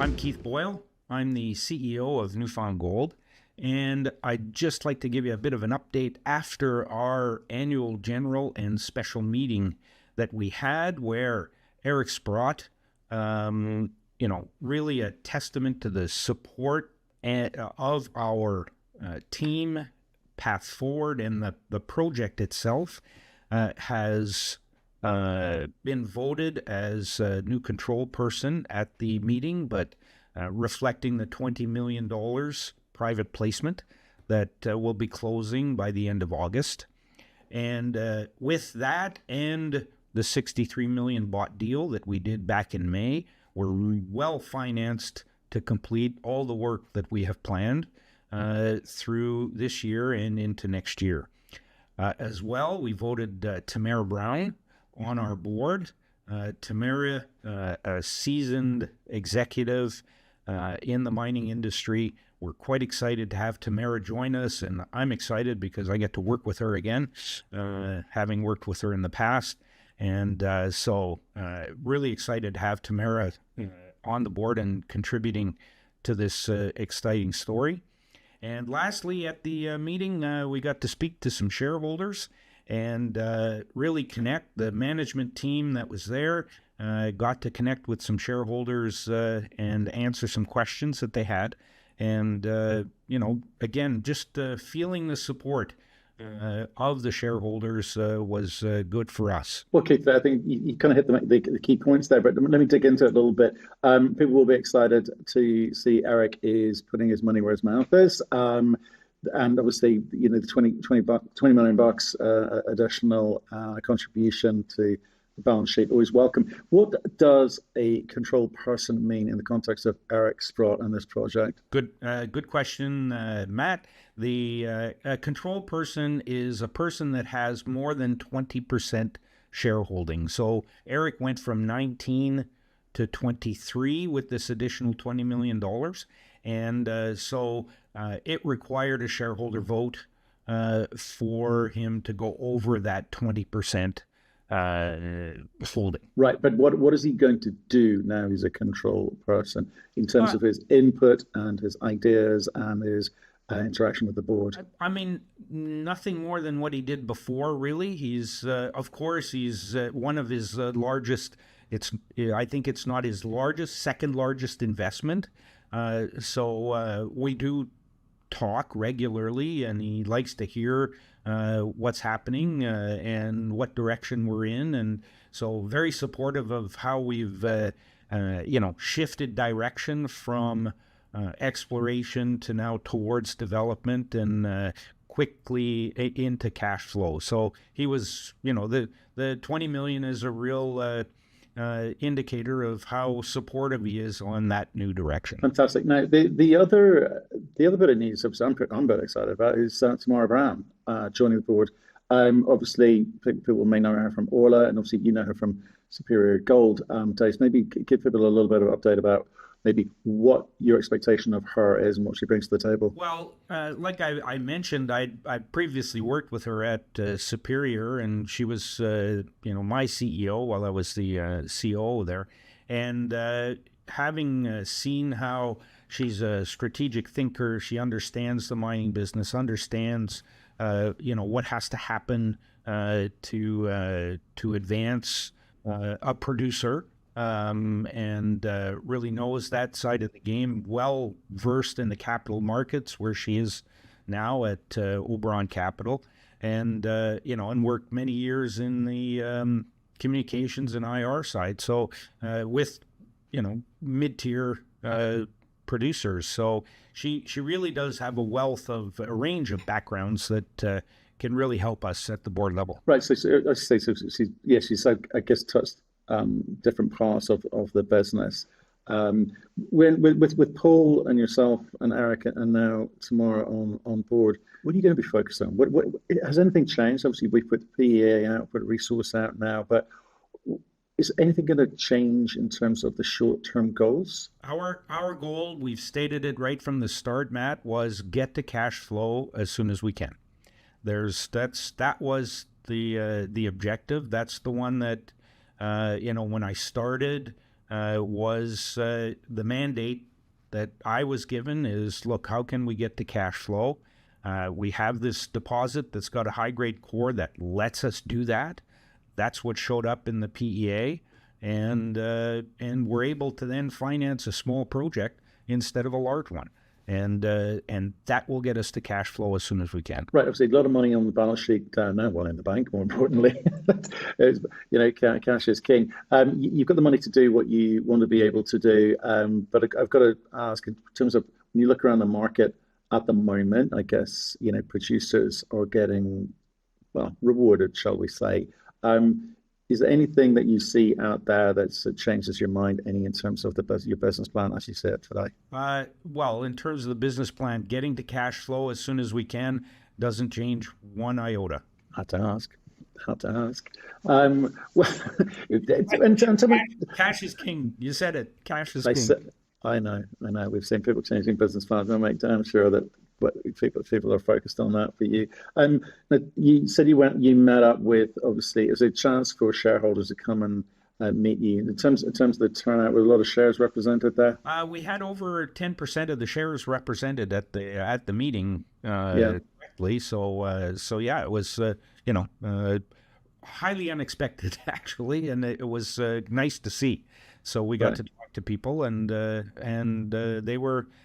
I'm Keith Boyle. I'm the CEO of Newfound Gold, and I'd just like to give you a bit of an update after our annual general and special meeting that we had, where Eric Sprott, really a testament to the support of our team path forward, and the project itself has been voted as a new control person at the meeting, but reflecting the $20 million private placement that will be closing by the end of August. And with that and the $63 million bought deal that we did back in May, we're well financed to complete all the work that we have planned through this year and into next year. As well, we voted Tamara Brown on our board. Tamara, a seasoned executive in the mining industry. We're quite excited to have Tamara join us, and I'm excited because I get to work with her again, having worked with her in the past. And so really excited to have Tamara on the board and contributing to this exciting story. And lastly, at the meeting, we got to speak to some shareholders and really connect. The management team that was there got to connect with some shareholders and answer some questions that they had. And, again, just feeling the support of the shareholders was good for us. Well, Keith, I think you kind of hit the key points there, but let me dig into it a little bit. People will be excited to see Eric is putting his money where his mouth is. And obviously, the $20 million additional contribution to the balance sheet, always welcome. What does a control person mean in the context of Eric Sprott and this project? Good question, Matt. The control person is a person that has more than 20% shareholding. So Eric went from 19 to 23 with this additional $20 million. And so it required a shareholder vote for him to go over that 20% holding. Right, but what is he going to do now he's a control person in terms of his input and his ideas and his interaction with the board? I mean, nothing more than what he did before, really. He's, of course, he's one of his largest, I think it's not his largest, second largest investment. So we do talk regularly, and he likes to hear what's happening and what direction we're in. And so very supportive of how we've, shifted direction from exploration to now towards development and quickly into cash flow. So he was, the $20 million is a real indicator of how supportive he is on that new direction. Fantastic. Now, the other bit of news I'm very excited about is Tamara Brown joining the board. Obviously, people may know her from Orla, and obviously you know her from Superior Gold days. Maybe give people a little bit of update about maybe what your expectation of her is and what she brings to the table. Well, like I mentioned, I previously worked with her at Superior, and she was, my CEO while I was the COO there. And having seen how she's a strategic thinker, she understands the mining business, understands, what has to happen to advance a producer. And really knows that side of the game, well versed in the capital markets, where she is now at Oberon Capital, and and worked many years in the communications and IR side. So with mid-tier producers, so she really does have a range of backgrounds that can really help us at the board level. Right. So she's I guess touched different parts of the business. With Paul and yourself and Eric and now Tamara on board, what are you going to be focused on? What has anything changed? Obviously, we've put PEA out, put resource out now, but is anything going to change in terms of the short-term goals? Our goal, we've stated it right from the start, Matt, was get to cash flow as soon as we can. That was the objective. That's the one that when I started was the mandate that I was given is, look, how can we get to cash flow? We have this deposit that's got a high-grade core that lets us do that. That's what showed up in the PEA, and we're able to then finance a small project instead of a large one. And that will get us to cash flow as soon as we can. Right, obviously a lot of money on the balance sheet now, well in the bank, more importantly. Cash is king. You've got the money to do what you want to be able to do, but I've got to ask, in terms of when you look around the market at the moment, I guess, producers are getting, well, rewarded, shall we say. Is there anything that you see out there that changes your mind, any in terms of your business plan as you see it today? Well, in terms of the business plan, getting to cash flow as soon as we can doesn't change one iota. Had to ask. Well, and cash is king. You said it. Cash is king. I know. We've seen people changing business plans. I'll make damn sure that people are focused on that for you. You said you met up with, obviously, it was a chance for shareholders to come and meet you. In terms of the turnout, were a lot of shares represented there? We had over 10% of the shares represented at the meeting. Correctly. So yeah, it was highly unexpected actually, and it was nice to see. So we got to talk to people, and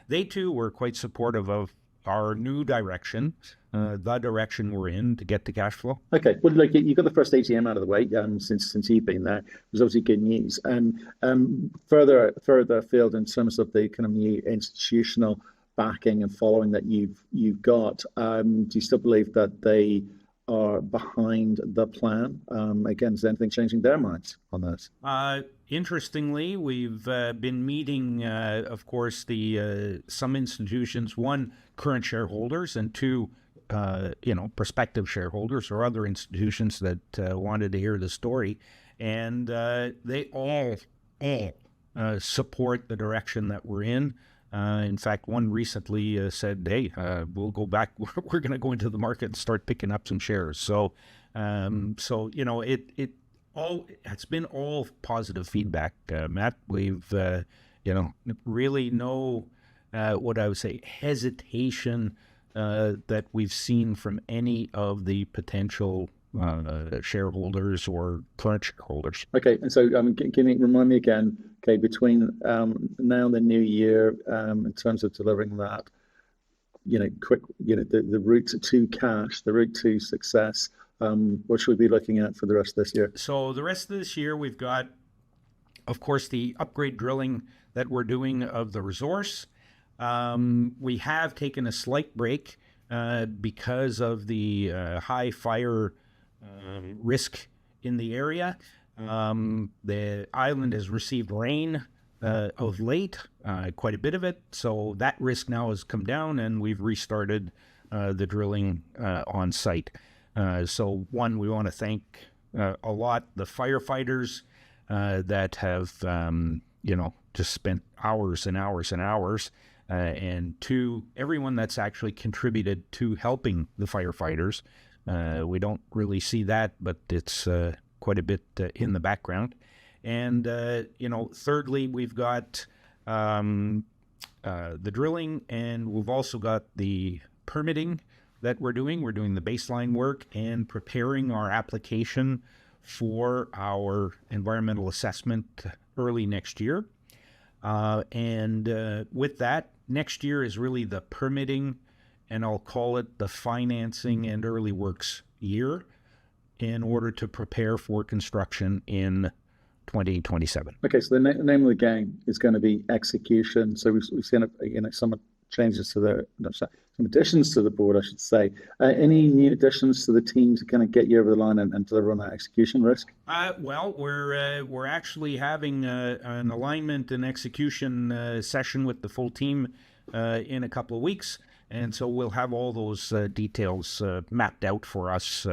they too were quite supportive of our new direction, the direction we're in to get to cash flow. Okay, well, look, you got the first AGM out of the way since you've been there. It was obviously good news. And further afield in terms of the kind of new institutional backing and following that you've got, do you still believe that they are behind the plan? Again, is anything changing their minds on this? Interestingly, we've been meeting, of course, some institutions, one, current shareholders, and two, prospective shareholders or other institutions that wanted to hear the story. And they all support the direction that we're in. In fact, one recently said, hey, we'll go back. We're going to go into the market and start picking up some shares. So it's been all positive feedback, Matt. We've, really no, what I would say, hesitation that we've seen from any of the potential shareholders or current shareholders. Okay, and so can you remind me again, okay, between now and the new year, in terms of delivering that, quick, the route to cash, the route to success, what should we be looking at for the rest of this year? So the rest of this year, we've got, of course, the upgrade drilling that we're doing of the resource. We have taken a slight break because of the high fire risk in the area. The island has received rain of late, quite a bit of it. So that risk now has come down, and we've restarted the drilling on site. So one, we want to thank a lot the firefighters that have, just spent hours and hours and hours. And two, everyone that's actually contributed to helping the firefighters. We don't really see that, but it's quite a bit in the background. And, thirdly, we've got the drilling, and we've also got the permitting that we're doing. We're doing the baseline work and preparing our application for our environmental assessment early next year. And with that, next year is really the permitting, and I'll call it the financing and early works year, in order to prepare for construction in 2027. Okay, so the name of the game is going to be execution. So we've seen some changes to some additions to the board, I should say. Any new additions to the team to kind of get you over the line and deliver on that execution risk? Well, we're actually having an alignment and execution session with the full team in a couple of weeks, and so we'll have all those details mapped out for us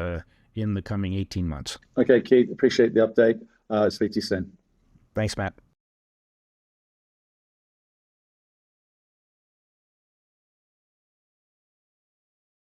in the coming 18 months. Okay, Keith, appreciate the update. Speak to you soon. Thanks, Matt.